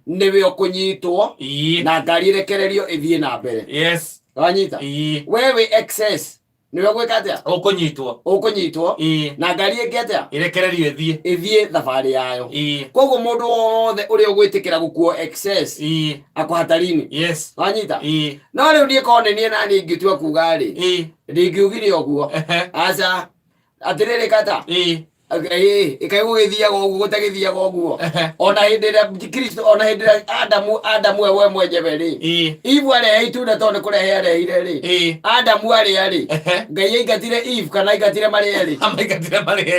niwe ukunyitwo na ngari irekererio ithie na mbere. Yes. Wanyita? Wewe excess niwe gwika atia? Ukunyitwo na ngari ingi atia? Irekererio ithie thabari yayo. Koguo mundu wothe uri ugwitikira gukuo excess ako hatarini. Yes. Wanyita? No riu nie konenie na ni ngitua kuga ri ndingiugire uguo. Aca atiriri kata ikaigugithiaga uguo gutagithiaga uguo ona hindira Kristo ona hindira Adamu we mwenyewe ri Eve arehe itunda to ni kurehe arehire ri Adamu aria ri Ngai aingatire Eve kana aingatire Maria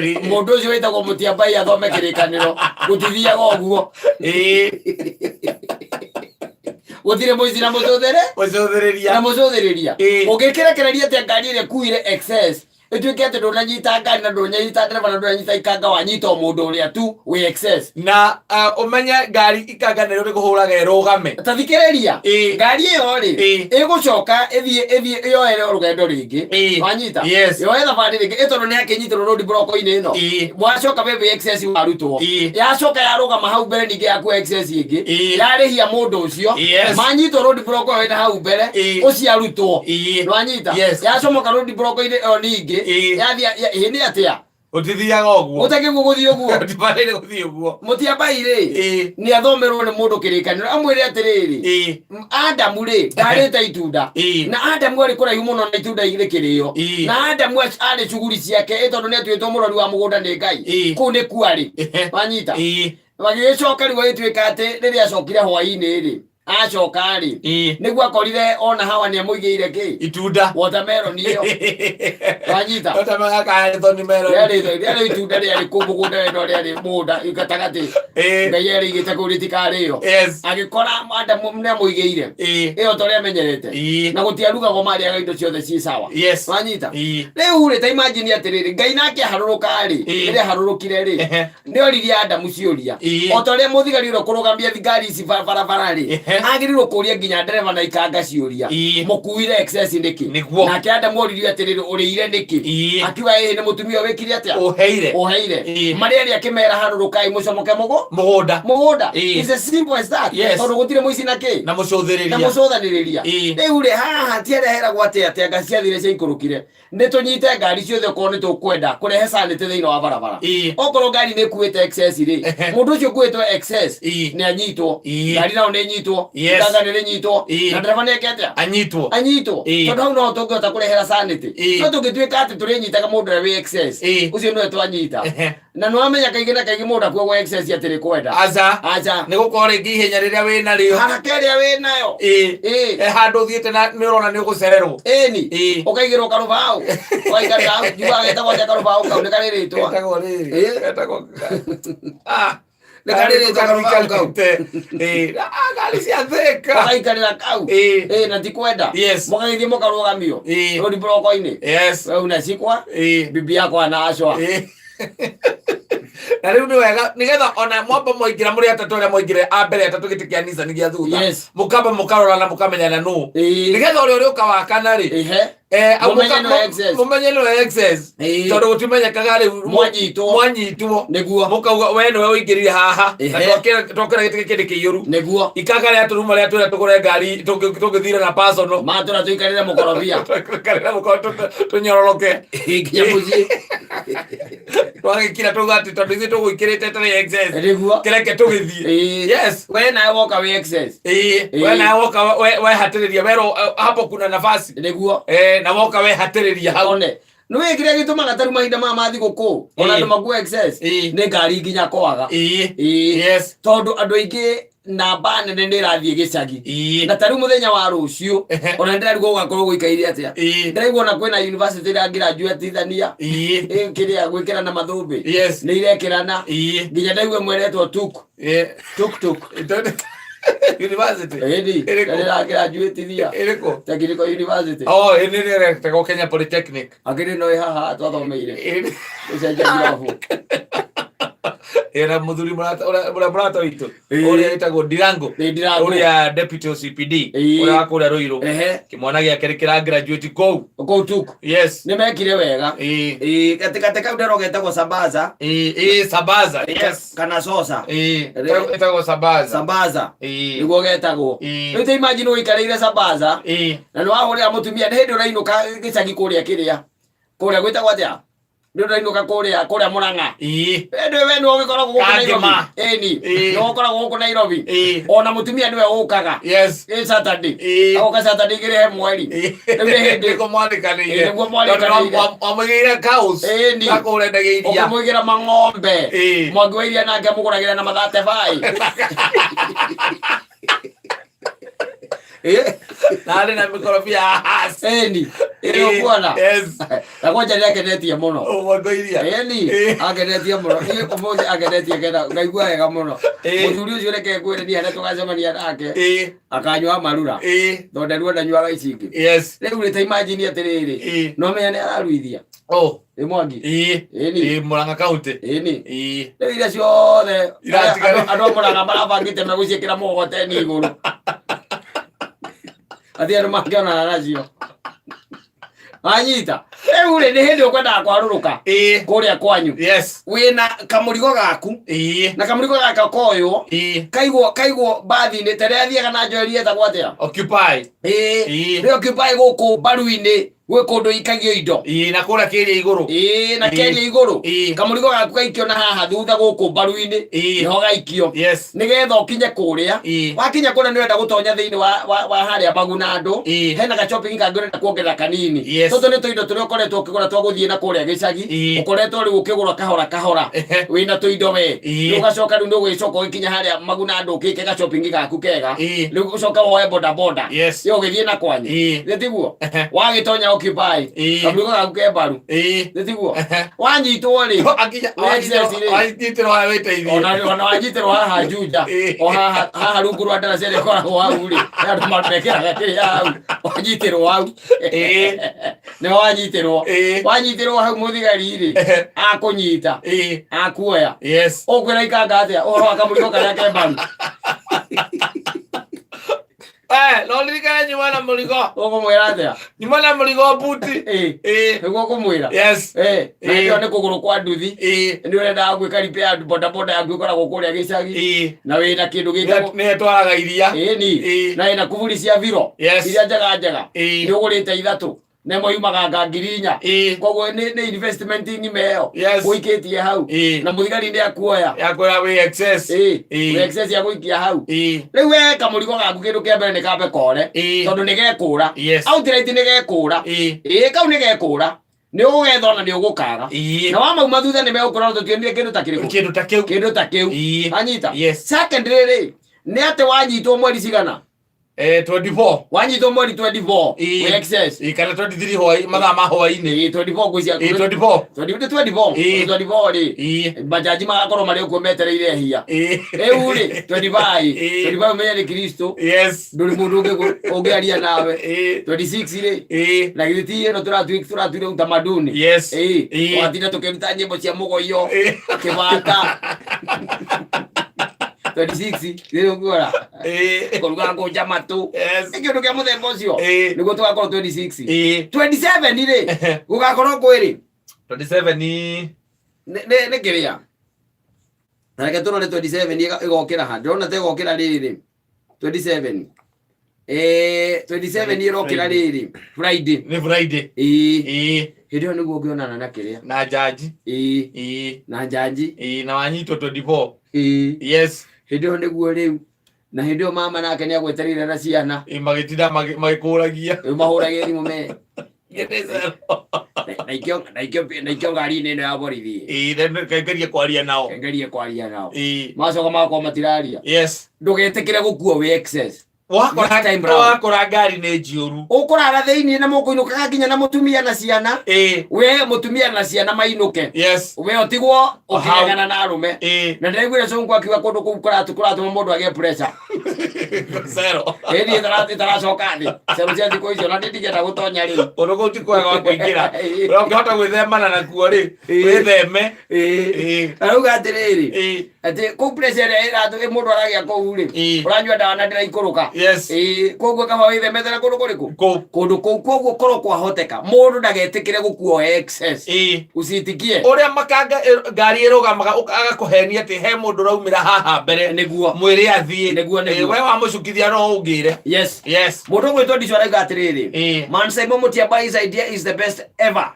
ri mundu ucio witagwo Mutiambai athome kirikaniro gutithiaga uguo gutire muici na mucuthiriria ungikirekereria atia ngari iria kuire excess ituike ati ndunanyita ngari na ndunanyita ndereba na ndunanyita ikanga wanyita mundu uria tu we excess na umenye ngari ikanga nero riguhuraga irugame tathikiriria ngari iyo ri igucoka ithie yoere rugendo ringi wanyita yoe thabari ringi itondu ni akinyitiro road block ine ino mwacoka bebe excess warutwo yacoka yarugama hau mbere ningi yaku excess ingi yarihia mundu ucio manyitwo road block yo ina hau mbere uciarutwo wanyita yacomoka road block ine o ningi yathia hindi atia utithiaga uguo utakiguo guthio uguo utibaire guthio uguo Mutiambai ri ni athomerwo ni mundu kirikaniro amwire atiriri Adamu ri ndarite itunda na Adamu ari kuraihu muno na itunda iri kirio na Adamu ari cuguri ciake itondu ni atuitwo murori wa mugunda ni Ngai ku ni kuari wanyita magicoka riu ituika ati riria acokire hwaini ri acoka ri niguo akorire ona hawa ni amuigeire ki itunda watermelon iyo wanyita watermelon ka thoni melon yari itunda riari kumugunda ino riari munda igatagati Ngai yari igite kuritikariyo agikora Adamu ni amuigeire iyo tori amenyerete na gutiarugagwo mariaga indo ciothe ci sawa wanyita riu ri ta imagine atiriri Ngai nake haruruka ri ri harurukire ri ni oriria Adamu ciuria o tori muthigari ro kurugamia thigari ici barabara ri agirirwo kuria nginya ndereva na ikanga ciuria mukuire excess ndiki nake Adamu oririo atiriri uriire ndiki akiwa ni mutumia wikire atia uheire maria ri akimera harurukai mucomoke mugunda is as simple as that tondu gutire muici naki na mucuthaniria riu ri haha tiereheragwo atia ngaci ciathire cia ikurukire ni tunyite ngari ciothe ko ni tukwenda kurehe sanity thiini wa barabara okorwo ngari ni kuite excess ri mundu ucio kuitwo excess ni anyitwo ngari nao ni nyitwo ikanga ni nyitwo na ndereva ni aketia anyitwo tondu hau no tungihota kurehera sanity no tungituika ati turinyitaga mundu wi excess ucio no twanyita na no amenya kaingi na kaingi mundu akuwa excess atiri kwenda aja ni gukora ingi ihenya riria wina rio haraka iria winayo handu thiete na ni urona ni ugucererwo ni ukaigirwo karubau waigara jua getagwo karubau kau ni kariritwa etagwo gari cia thika wakaikarira kau na tikwenda mukagithie mukarugamio road block-ini we unacikwa bibi yako anacwa na riu ni wega nigetha ona mwamba moingira muri atatu ria moingire a mbere atatu giti kia Nissan gia thutha mukamba mukarora na mukamenyana nu nigetha uri ukawakana ri mumenye no excess tondu gutimenyekaga ri mwanyitwo niguo mukauga we niwe uingirire haha twokera giti kindi kiiuru niguo ikanga ria turuma ria twira tugure ngari tugithire na personal matura tuikarire mukorobia tunyororoke nginya muthie twagikira tugati tondu ithuĩ tũgũikĩrĩte tũrĩ excess nĩguo kĩreke tũgĩthiĩ we nawe woka wi excess we nawe woka wehatĩrĩria werwo hapo kuna nafasi nĩguo na woka wehatĩrĩria hau nĩ wĩkire gĩtũmaga tarĩ mahinda maya ma thigũkũ ona andũ makuua excess nĩ ngari nginya kwaga tondũ andũ aingĩ namba nene nĩ ĩrathiĩ gĩcagi na tarĩu mũthenya wa rũciũ ona ndĩrarigwo gũgakorwo gũikaire atĩa ndĩraigua ona kwĩna university ĩrĩa graduatithania kĩrĩa gwĩkĩra na mathũmbĩ nĩ irekĩrana nginya ndaigua mweretwo tuk university ĩrĩa graduatithia ĩrĩkũ Technical University ĩnĩ rĩretagwo Kenya Polytechnic akĩrĩ no haha twathomeire gũcenjia ngirabu Era muthuri murata witu uria witagwo Ndirango uria deputy OCPD uria wakuria Ruiru kimwana giake kira graduate kou tuku. Yes, ni mekire wega. Katika kau ndero getagwo Sambaza. Sambaza. Yes, kana Sosa. Etagwo Sambaza. Niguo getagwo. Rĩu imagine ũikarĩire Sambaza na nĩ wahũrĩra mũtumia nĩ hĩndĩ ũrainũka gĩcagi kũrĩa kĩrĩa kũrĩa gwĩtagwo atĩa nĩ ũrainũka kũrĩa Mũrang'a. Hĩndĩ we nĩ ũgĩkoragwo gũkũ Nairobi. Nĩ ũgĩkoragwo gũkũ Nairobi. Ona mũtumia nĩwe ũkaga. Yes, Saturday agoka Saturday igĩrĩ he mweri. Rĩu nĩ hĩndĩ kũmwandĩkanĩire amũigĩire cows akũrendagia iria ũkĩmũigĩra mang'ombe mwangi wa iria nake mũgũragĩra na mathate bai. Nari na mikorobia haseni kuona. Yes, na ngoja nĩakenetie mũno ũmwangoiria akenetie mũno ũmũthĩ akenetie kenda ngaigua wega mũno. Mũthuri ũcio reke ngwĩre niĩ tũgacemania nake akanyua marura tondũ ndarua ndanyuaga ici ingĩ. Yes, rĩu rĩta imagine atĩrĩrĩ no menya nĩ araruithia Mwangi Mũrang'a county rĩu iria ciothe andũ a Mũrang'a marabangĩte megũciĩkĩra mũgogoteni igũrũ athi andũ mangĩonana nacio anyita. Rĩu nĩ hĩndĩ ũkwendaga kwarũrũka kũrĩa kwanyu. Yes, wĩna kamũrigo gaku na kamũrigo gaka koywo kaigwo bathi-inĩ terĩa athiaga na njoeri etagwo atĩa Occupy. Nĩ Occupy gũkũ mbaru-inĩ gwĩ kũndũ ikagio indo na kũrĩa kĩrĩa igũrũ na kĩrĩa igũrũ kamũrigo gaku gaikio na haha thutha gũkũ mbaru-inĩ nĩho gaikio nĩgetha ũkinye kũrĩa. Wakinya kũrĩa nĩ wenda gũtonya thĩinĩ wa harĩa Maguna andũ hena ga-shopping kangĩ ũrenda kuongerera kanini. Tũtũ nĩ tũindo tũrĩa ũkoretwo ũkĩgũra twa gũthiĩ na kũrĩa gĩcagi ũkoretwo rĩu ũkĩgũra kahora wĩna tũindo we rĩu ũgacoka rĩu nĩ ũgĩcoka ũgĩkinya harĩa Maguna andũ ũkĩke ga-shopping gaku kega rĩu ũcoka woe bodaboda ĩyo ũgĩthiĩ na kwanyu. Nĩ tiguo wagĩtonya Occupy kamũrigo gaku ke mbaru nĩ tiguo wanyitwo rĩ ona wanyitĩrwo haha Juja o haha rungu rwa ndaraca ĩrĩa ĩkoragwo hau rĩ andũ mekĩraga kĩrĩa hau wanyitĩrwo hau nĩ wanyitĩrwo hau mũthigari rĩ akũnyita akuoya ũkwĩra ikanga atĩa ũhoro wa kamũrigo karĩa ke mbaru. No ndirikane nyuma na mũrigo ũkũmwĩra atĩa nyuma na mũrigo mbuti nĩguo ũkũmwĩra. Na ĩyo nĩ kũgũrũ kwa nduthi nĩ ũrendaga gwĩkaripia bodaboda yaku ĩkoragwo kũrĩa gĩcagi na wĩna kĩndũ gĩtagwo nĩ twaraga iria na ĩna kuburi cia viro iria njega nĩ ũgũrĩte ithatũ nemo yumaga ngiri 4 koguo nĩ investment ng'ima ĩyo ũikĩtie hau na mũthigari nĩ akuoya wĩ excess ya gũikia hau. Rĩu we kamũrigo gaku kĩndũ kĩa mbere nĩ kambe kore tondũ nĩ gekũra outright nĩ gekũra kau nĩ gekũra nĩ ũgetha na nĩ ũgũkaga na wamauma thutha nĩ megũkũra tũtionire kĩndũ ta kĩu anyita. Secondly nĩ atĩ wanyitwo mweri cigana 24 wanyitwo mweri 24 we excess kana 23 hoi mathaa ma hwainĩ 24 gwĩcia 24 rĩ bajaji magakorwo marĩ ũkuo metereire hia rĩu rĩ 25 menya nĩ Kristo ndũrĩ mũndũ ũngĩaria nawe 26 rĩ na githĩ ĩno tũratuire utamaduni watinda tũkĩruta nyĩmbo cia mũgoyo kĩbata 26 rĩu ngora kũruga ngũnja matũ nĩ kĩndũ kĩa mũthemba ũcio nĩguo tũgakorwo 26 27 rĩ gũgakorwo kwĩrĩ 27 nĩ kĩrĩa na reke tũrore 27 ĩgokĩra ha ndĩrona ta ĩgokĩra rĩrĩ 27 ĩrokĩra rĩrĩ Friday nĩ Friday hĩndĩ ĩyo nĩguo ũngĩonana na kĩrĩa na jaji na jaji na wanyitwo 24 hĩndĩ ĩyo nĩguo rĩu na hĩndĩ ĩyo mama nake nĩ agwetereire na ciana magĩtinda magĩkũragia mahũragĩra thimũ me na ikio ngari-inĩ ĩno ya borithi kengerie kwaria nao macoka magakorwo matiraria. Ndũgetĩkĩre gũkuo wĩ excess wakora ngari nĩ njĩũru ũkũrara thĩinĩ na mũkũinũkaga nginya na mũtumia na ciana we mũtumia na ciana mainũke we ũtigwo ũkĩregana na arũme na ndĩraiguire cũngũ akiuga kũndũ kũu kũratũma mũndũ agĩe pressure Zero. Edi taracoka thi. Cero cia thiku icio na nditigeta gutonya ri. Undu guti kwega kuingira. Urongihota gwithemana nakuo ri. Witheme. Arauga atiriri. Ati ku pressure ira mundu aragia kou ri. Uranyua dawa na ndiraikuruka. Yes. Koguo kama withemete kundu kuriku. Kundu kou koguo korwo kwahoteka. Mundu ndagetikire gukuo excess. Usitikie. Uria makanga ngari irugamaga agakuhenia ati he mundu raumira haha mbere niguo mwire athie we wa mucukithia no ungire. Yes mundu gwitwo ndicio arauga atiriri Man Simon Mutiaba, his idea is the best ever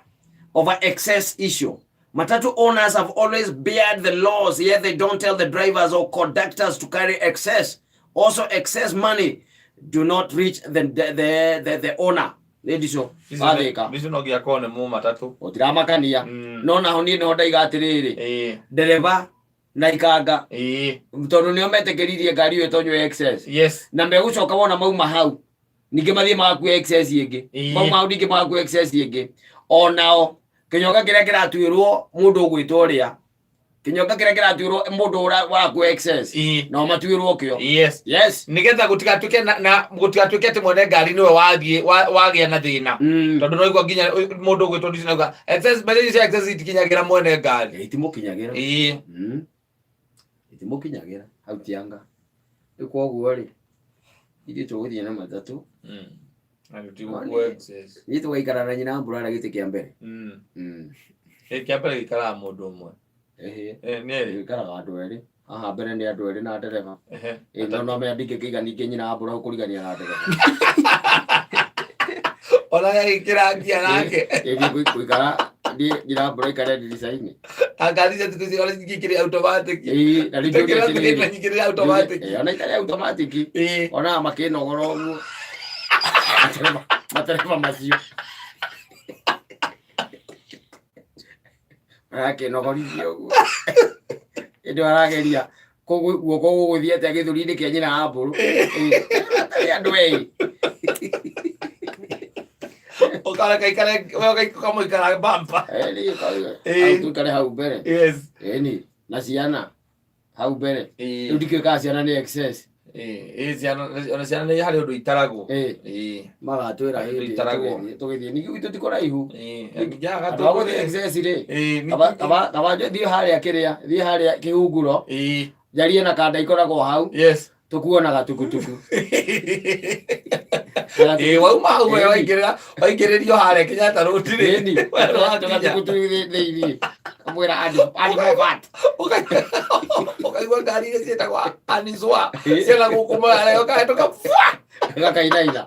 over excess issue. Matatu owners have always bared the laws, yet they don't tell the drivers or conductors to carry excess. Also, excess money do not reach the owner. Ndicio athika ndicio no gia kone mu matatu otiramakania no na honi no ndaiga atiriri dereva na ikanga tondu nio metekeririe ngari iyo tonywe excess. Yes. Na megucoka wona mauma hau ninge mathie magaku excess ingi mauma hau ninge magaku excess ingi onao kinyoka kiria kiratuirwo mundu gwitwo ria kinyoka kiria kiratuirwo mundu waku excess no matuirwo kio. Yes nigetha gutigatuke na gutigatuke ati mwene ngari niwe wagia na thina tondu no igwa nginya mundu gwitwo ndicinauga excess bali cia excess itikinyagira mwene ngari itimukinyagira itimukinyagira hau tianga ikoguo ri ithie tuguthie na matatu ithie tugaikara na nyina mbura giti kia mbere kia mbere gikara mundu umwe nä karaga andå erä haha mbere nä andå erä na ndereba no meandike kä igani kä nyina mbå ra kå rigania na ndereba ona gä rangia nake gå ikara njira mbå ra ikare ndirica-inä angaricia tukucio ona ngä kä automatic ona itarä automatic ona makä nogora å guo matereba macio akinogorithia uguo indi arageria guoko guguthiete githuri-ini kia nyina wa mburu atari andu eri ukamwikara bampa tukare hau mbere ni na ciana hau mbere riu ndikikaga ciana ni excess ona ciana nä harä å ndå itaragwo magatwä tå gä thiä ningä gwitå tikå raihu thiä harä a kä rä a thiä harä a kä hunguro njarie na kanda ikoragwo hau tå kuonaga tukutuku wauma hau waingä rä rio harä a Kenyatta road thä kamwä ra ukaigua ngari iria ciätagwo aniswa ciana gå kå mareo kahätå ka gakainaina